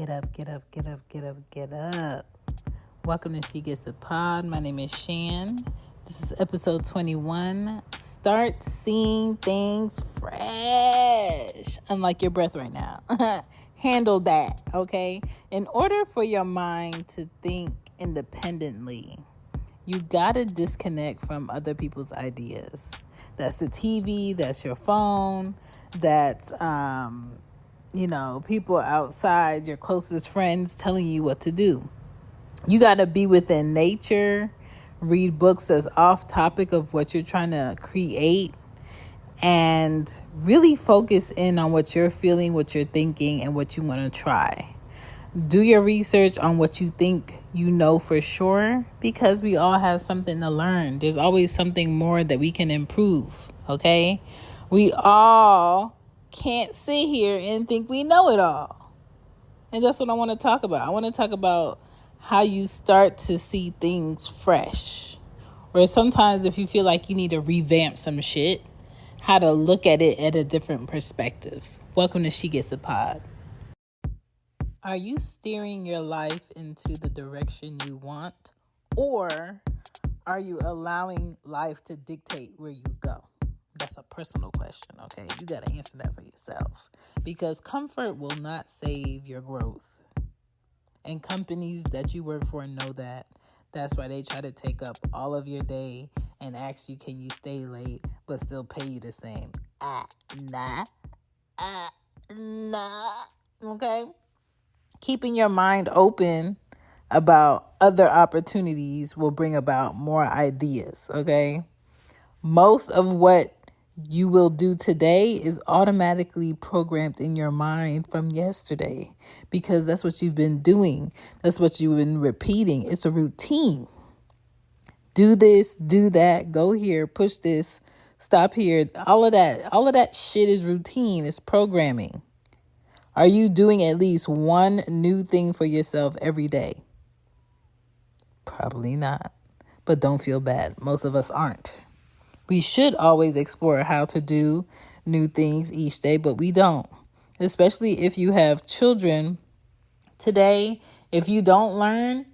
Get up, get up, get up, get up, get up. Welcome to Shegetsitpod. My name is Shan. This is episode 21. Start seeing things fresh. Unlike your breath right now. Handle that, okay? In order for your mind to think independently, you gotta disconnect from other people's ideas. That's the TV, that's your phone, that's people outside, your closest friends telling you what to do. You got to be within nature, read books that's off topic of what you're trying to create, and really focus in on what you're feeling, what you're thinking, and what you want to try. Do your research on what you think you know for sure, because we all have something to learn. There's always something more that we can improve, okay? We all can't sit here and think we know it all. And that's what I want to talk about. I want to talk about how you start to see things fresh. Or sometimes if you feel like you need to revamp some shit, how to look at it at a different perspective. Welcome to Shegetsitpod. Are you steering your life into the direction you want? Or are you allowing life to dictate where you go? That's a personal question, okay? You got to answer that for yourself. Because comfort will not save your growth. And companies that you work for know that. That's why they try to take up all of your day and ask you, can you stay late, but still pay you the same? Nah. Okay? Keeping your mind open about other opportunities will bring about more ideas, okay? Most of what you will do today is automatically programmed in your mind from yesterday, because that's what you've been doing. That's what you've been repeating. It's a routine. Do this, do that, go here, push this, stop here. All of that shit is routine. It's programming. Are you doing at least one new thing for yourself every day? Probably not. But don't feel bad. Most of us aren't. We should always explore how to do new things each day, but we don't. Especially if you have children. Today, if you don't learn,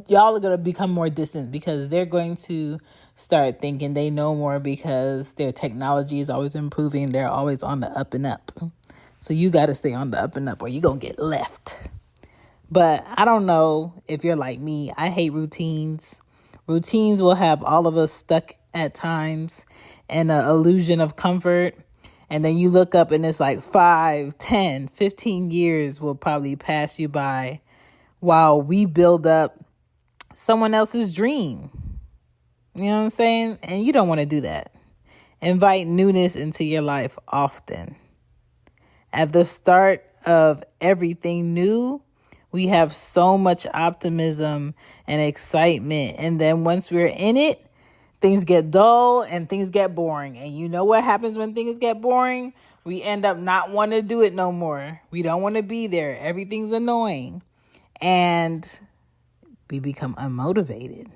y'all are going to become more distant, because they're going to start thinking they know more because their technology is always improving. They're always on the up and up. So you got to stay on the up and up or you're going to get left. But I don't know if you're like me. I hate routines. Routines will have all of us stuck at times in an illusion of comfort. And then you look up and it's like 5, 10, 15 years will probably pass you by while we build up someone else's dream. You know what I'm saying? And you don't want to do that. Invite newness into your life often. At the start of everything new, we have so much optimism and excitement. And then once we're in it, things get dull and things get boring. And you know what happens when things get boring? We end up not wanting to do it no more. We don't want to be there. Everything's annoying. And we become unmotivated.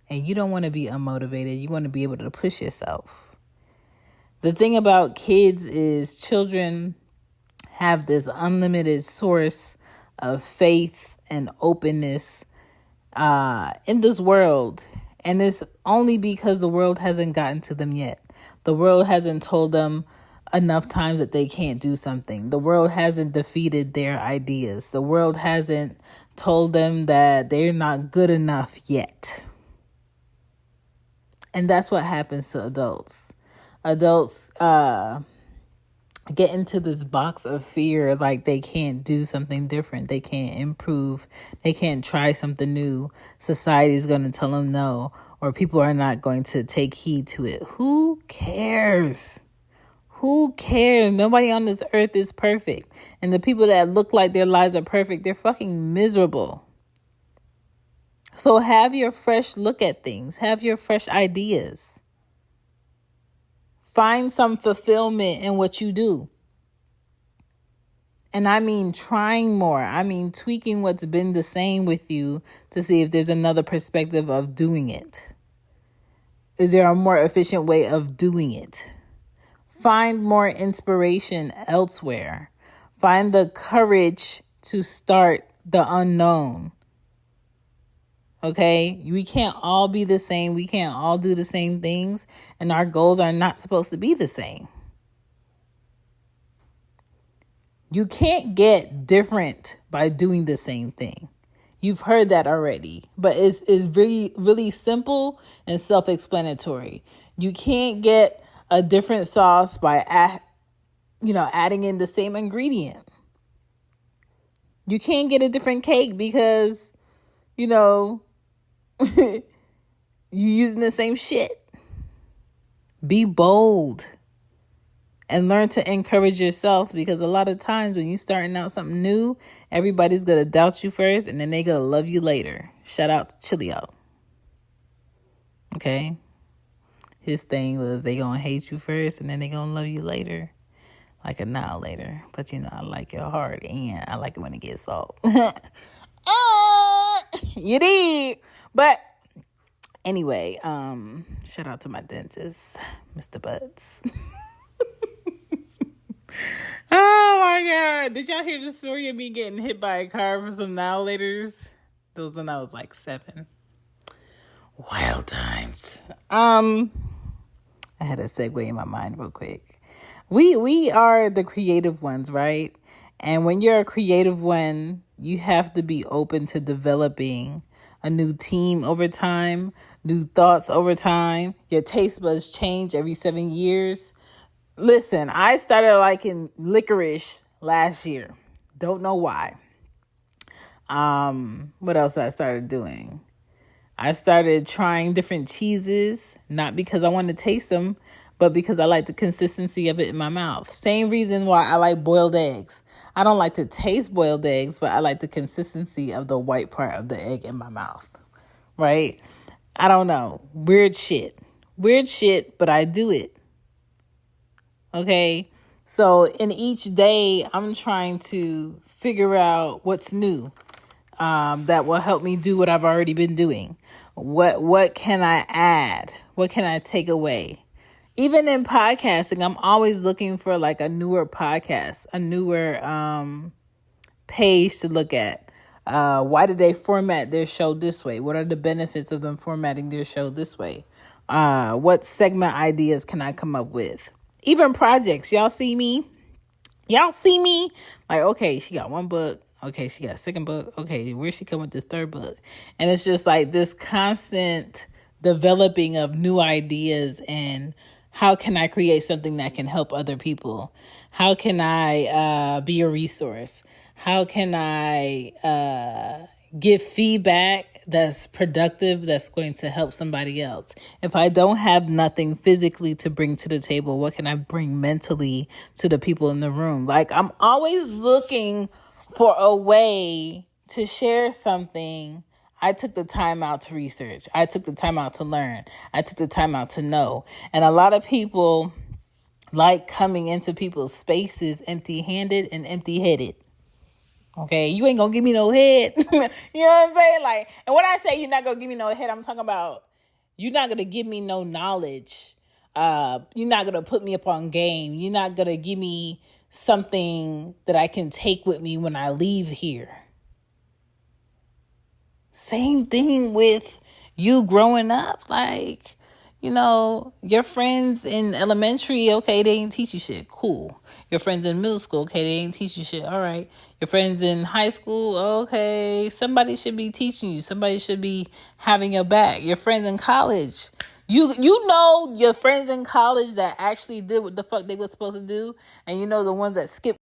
And you don't want to be unmotivated. You want to be able to push yourself. The thing about kids is children have this unlimited source of faith and openness in this world. And it's only because the world hasn't gotten to them yet. The world hasn't told them enough times that they can't do something. The world hasn't defeated their ideas. The world hasn't told them that they're not good enough yet. And that's what happens to adults. Adults get into this box of fear, like they can't do something different. They can't improve. They can't try something new. Society is going to tell them no, or people are not going to take heed to it. Who cares? Who cares? Nobody on this earth is perfect. And the people that look like their lives are perfect, they're fucking miserable. So have your fresh look at things. Have your fresh ideas. Find some fulfillment in what you do. And I mean trying more. I mean tweaking what's been the same with you to see if there's another perspective of doing it. Is there a more efficient way of doing it? Find more inspiration elsewhere. Find the courage to start the unknown. Okay? We can't all be the same. We can't all do the same things. And our goals are not supposed to be the same. You can't get different by doing the same thing. You've heard that already, but it's really, really simple and self-explanatory. You can't get a different sauce by adding in the same ingredient. You can't get a different cake because, you're using the same shit. Be bold and learn to encourage yourself, because a lot of times when you're starting out something new, everybody's going to doubt you first and then they're going to love you later. Shout out to Chilio. Okay? His thing was they going to hate you first and then they going to love you later. Like a now later. But I like your heart and I like it when it gets soft. You did. But anyway, shout out to my dentist, Mr. Butts. Oh my God. Did y'all hear the story of me getting hit by a car for some now laters? Those when I was like 7. Wild times. I had a segue in my mind real quick. We are the creative ones, right? And when you're a creative one, you have to be open to developing a new team over time, new thoughts over time. Your taste buds change every 7 years. Listen, I started liking licorice last year. Don't know why. What else I started doing? I started trying different cheeses, not because I wanted to taste them, but because I like the consistency of it in my mouth. Same reason why I like boiled eggs. I don't like to taste boiled eggs, but I like the consistency of the white part of the egg in my mouth. Right? I don't know. Weird shit, but I do it. Okay? So in each day, I'm trying to figure out what's new that will help me do what I've already been doing. What can I add? What can I take away? Even in podcasting, I'm always looking for like a newer podcast, a newer page to look at. Why did they format their show this way? What are the benefits of them formatting their show this way? What segment ideas can I come up with? Even projects. Y'all see me? Like, okay, she got one book. Okay, she got a second book. Okay, where's she come with this third book? And it's just like this constant developing of new ideas and how can I create something that can help other people? How can I be a resource? How can I give feedback that's productive, that's going to help somebody else? If I don't have nothing physically to bring to the table, what can I bring mentally to the people in the room? Like, I'm always looking for a way to share something. I took the time out to research. I took the time out to learn. I took the time out to know. And a lot of people like coming into people's spaces empty-handed and empty-headed. Okay, you ain't gonna give me no head. You know what I'm saying? Like, and when I say you're not gonna give me no head, I'm talking about you're not gonna give me no knowledge. You're not gonna put me up on game. You're not gonna give me something that I can take with me when I leave here. Same thing with you growing up. Like, your friends in elementary, okay, they ain't teach you shit. Cool. Your friends in middle school, okay, they ain't teach you shit. All right. Your friends in high school, okay, somebody should be teaching you. Somebody should be having your back. Your friends in college, you know your friends in college that actually did what the fuck they were supposed to do, and you know the ones that skipped.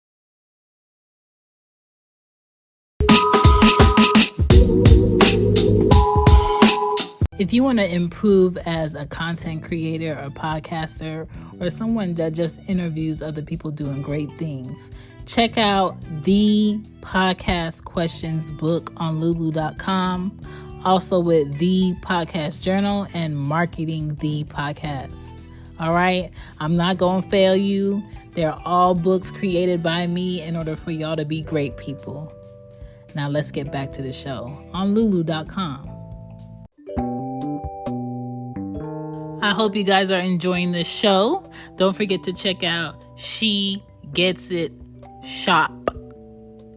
If you want to improve as a content creator or podcaster or someone that just interviews other people doing great things, check out the Podcast Questions book on lulu.com. Also with the Podcast Journal and Marketing the Podcast. All right. I'm not going to fail you. They're all books created by me in order for y'all to be great people. Now let's get back to the show on lulu.com. I hope you guys are enjoying this show. Don't forget to check out She Gets It Shop.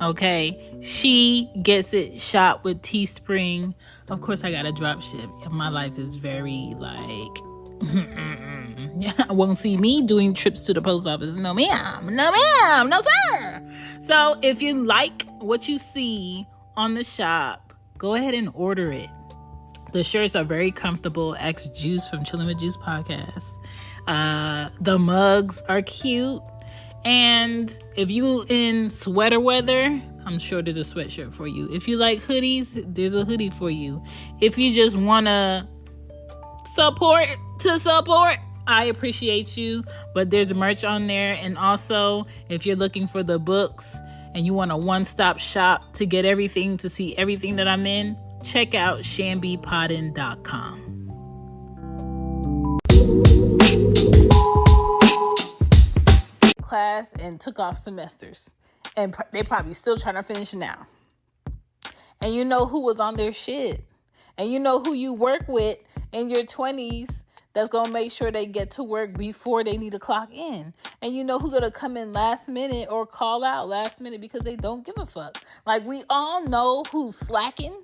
Okay? Shegetsitpod with Teespring. Of course, I got a drop ship. My life is very won't see me doing trips to the post office. No, ma'am. No, ma'am. No, sir. So if you like what you see on the shop, go ahead and order it. The shirts are very comfortable. Ask Juice from Chillin' with Juice podcast. The mugs are cute. And if you in sweater weather, I'm sure there's a sweatshirt for you. If you like hoodies, there's a hoodie for you. If you just want to support, I appreciate you. But there's merch on there. And also, if you're looking for the books and you want a one-stop shop to get everything, to see everything that I'm in, check out shambypodden.com. Class and took off semesters, and they probably still trying to finish now. And you know who was on their shit, and you know who you work with in your 20s that's gonna make sure they get to work before they need to clock in. And you know who's gonna come in last minute or call out last minute because they don't give a fuck. Like, we all know who's slacking,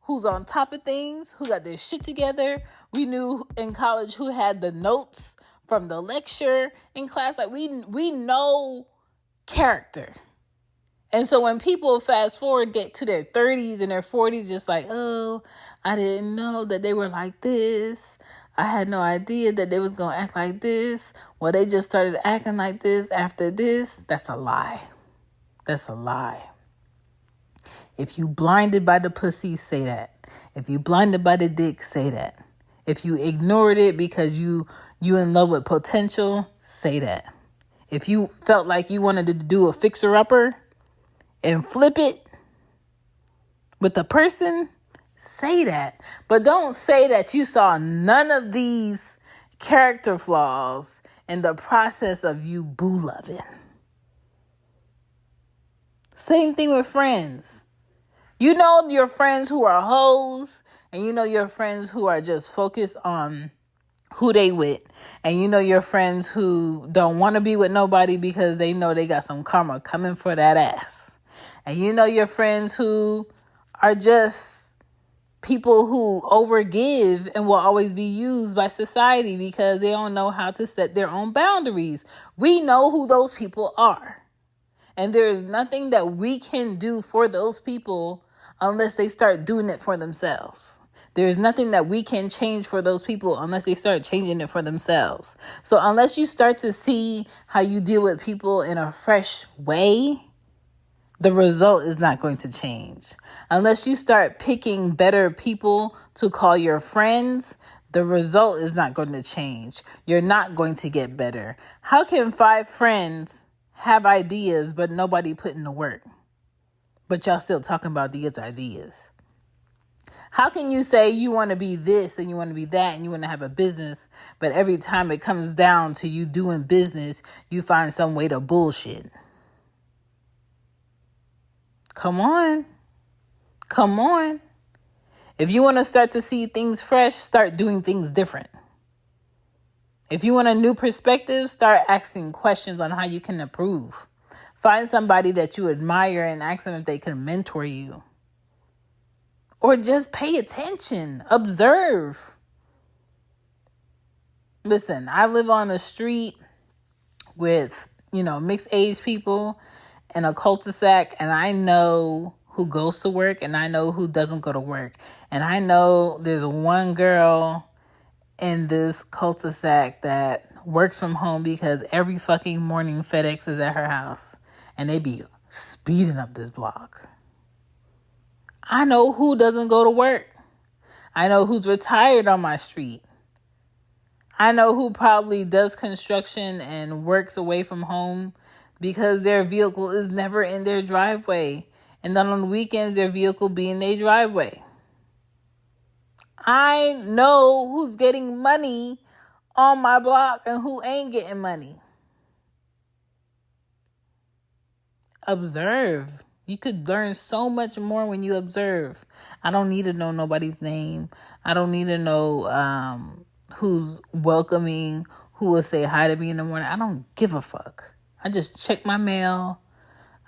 who's on top of things, who got their shit together. We knew in college who had the notes from the lecture in class. Like, we know character. And so when people fast forward, get to their 30s and their 40s, just like, oh, I didn't know that they were like this. I had no idea that they was going to act like this. Well, they just started acting like this after this. That's a lie. That's a lie. If you blinded by the pussy, say that. If you blinded by the dick, say that. If you ignored it because you in love with potential, say that. If you felt like you wanted to do a fixer-upper and flip it with a person, say that. But don't say that you saw none of these character flaws in the process of you boo-loving. Same thing with friends. You know your friends who are hoes, and you know your friends who are just focused on who they with. And you know your friends who don't want to be with nobody because they know they got some karma coming for that ass. And you know your friends who are just people who overgive and will always be used by society because they don't know how to set their own boundaries. We know who those people are. And there is nothing that we can do for those people unless they start doing it for themselves. There's nothing that we can change for those people unless they start changing it for themselves. So unless you start to see how you deal with people in a fresh way, the result is not going to change. Unless you start picking better people to call your friends, the result is not going to change. You're not going to get better. How can 5 friends have ideas but nobody put in the work? But y'all still talking about these ideas. How can you say you want to be this and you want to be that and you want to have a business, but every time it comes down to you doing business, you find some way to bullshit? Come on. Come on. If you want to start to see things fresh, start doing things different. If you want a new perspective, start asking questions on how you can improve. Find somebody that you admire and ask them if they can mentor you. Or just pay attention. Observe. Listen, I live on a street with, mixed age people in a cul-de-sac, and I know who goes to work and I know who doesn't go to work. And I know there's one girl in this cul-de-sac that works from home because every fucking morning FedEx is at her house and they be speeding up this block. I know who doesn't go to work. I know who's retired on my street. I know who probably does construction and works away from home because their vehicle is never in their driveway. And then on the weekends, their vehicle be in their driveway. I know who's getting money on my block and who ain't getting money. Observe. You could learn so much more when you observe. I don't need to know nobody's name. I don't need to know who's welcoming, who will say hi to me in the morning. I don't give a fuck. I just check my mail.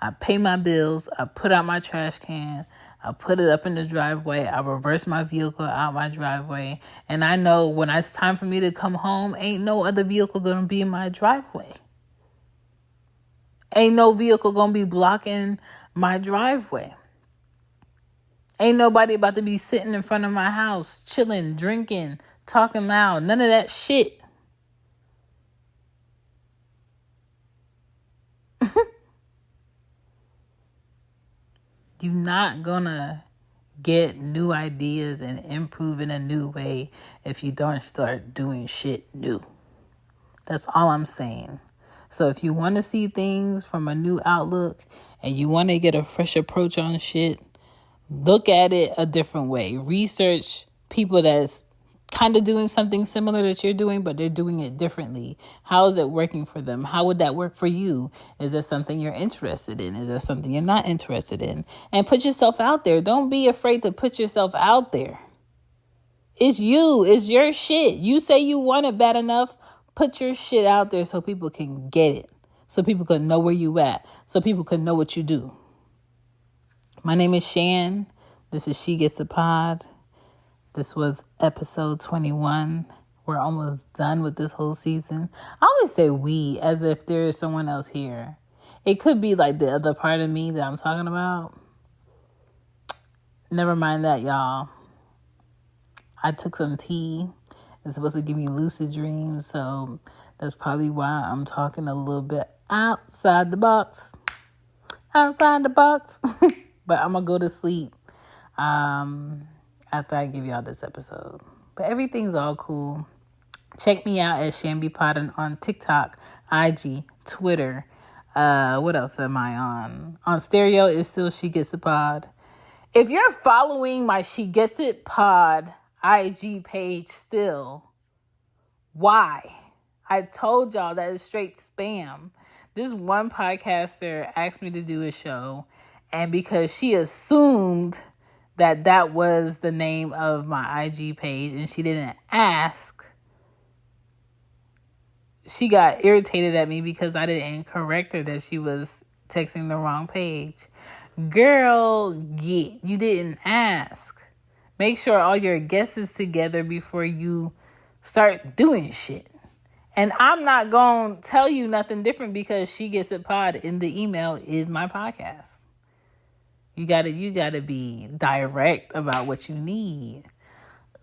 I pay my bills. I put out my trash can. I put it up in the driveway. I reverse my vehicle out my driveway. And I know when it's time for me to come home, ain't no other vehicle going to be in my driveway. Ain't no vehicle going to be blocking my driveway. Ain't nobody about to be sitting in front of my house, chilling, drinking, talking loud. None of that shit. You're not gonna get new ideas and improve in a new way if you don't start doing shit new. That's all I'm saying. So if you want to see things from a new outlook and you want to get a fresh approach on shit, look at it a different way. Research people that's kind of doing something similar that you're doing, but they're doing it differently. How is it working for them? How would that work for you? Is there something you're interested in? Is there something you're not interested in? And put yourself out there. Don't be afraid to put yourself out there. It's you. It's your shit. You say you want it bad enough. Put your shit out there so people can get it. So people can know where you at. So people can know what you do. My name is Shan. This is Shegetsitpod. This was episode 21. We're almost done with this whole season. I always say we as if there is someone else here. It could be like the other part of me that I'm talking about. Never mind that, y'all. I took some tea. It's supposed to give me lucid dreams, so that's probably why I'm talking a little bit outside the box. Outside the box. But I'm going to go to sleep after I give y'all this episode. But everything's all cool. Check me out at Shambipod on TikTok, IG, Twitter. What else am I on? On stereo, it's still Shegetsitpod. If you're following my Shegetsitpod IG page still, why? I told y'all that is straight spam. This one podcaster asked me to do a show, and because she assumed that was the name of my IG page and she didn't ask, she got irritated at me because I didn't correct her that she was texting the wrong page. Girl, you didn't ask. Make sure all your guests is together before you start doing shit. And I'm not going to tell you nothing different because Shegetsitpod in the email is my podcast. You gotta be direct about what you need.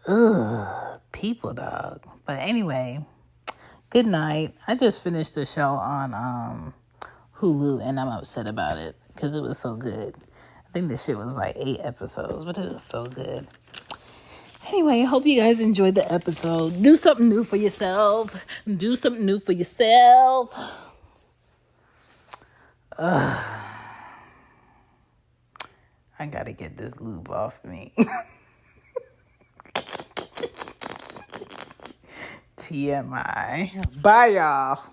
Ugh, people, dog. But anyway, good night. I just finished the show on Hulu and I'm upset about it because it was so good. I think this shit was like 8 episodes, but it was so good. Anyway, I hope you guys enjoyed the episode. Do something new for yourself. Do something new for yourself. I gotta get this lube off me. TMI. Bye, y'all.